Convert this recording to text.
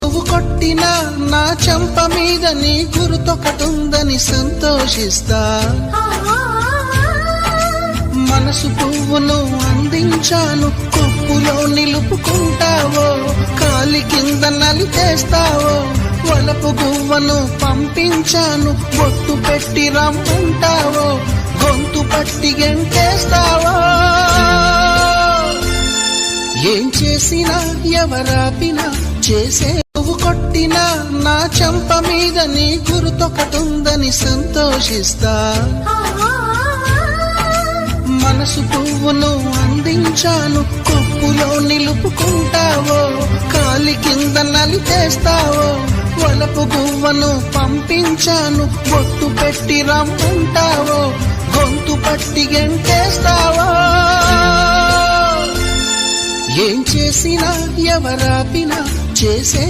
నువ్వు కొట్టిన నా చెంప మీద నీ గురుతొకటుందని సంతోషిస్తా. మనసు పువ్వును అందించాను, కొప్పులో నిలుపుకుంటావో, కాలి కింద నలిపేస్తావో. వలపు గువ్వను పంపించాను, బొట్టు పెట్టి రమ్మంటావో, గొంతు పట్టి గెంటేస్తావో. ఏం చేసినా ఎవరాపినా చేసే నువ్వు కొట్టిన నా చెంప మీద నీ గురుతొకటుందని సంతోషిస్తా. మనసు పువ్వును అందించాను, కొప్పులో నిలుపుకుంటావో, కాలి కింద నలిపేస్తావో. వలపు గువ్వను పంపించాను, బొట్టు పెట్టి రమ్మంటావో, గొంతు పట్టి గెంటేస్తావో. ఏం చేసినా ఎవరాపినా చేసే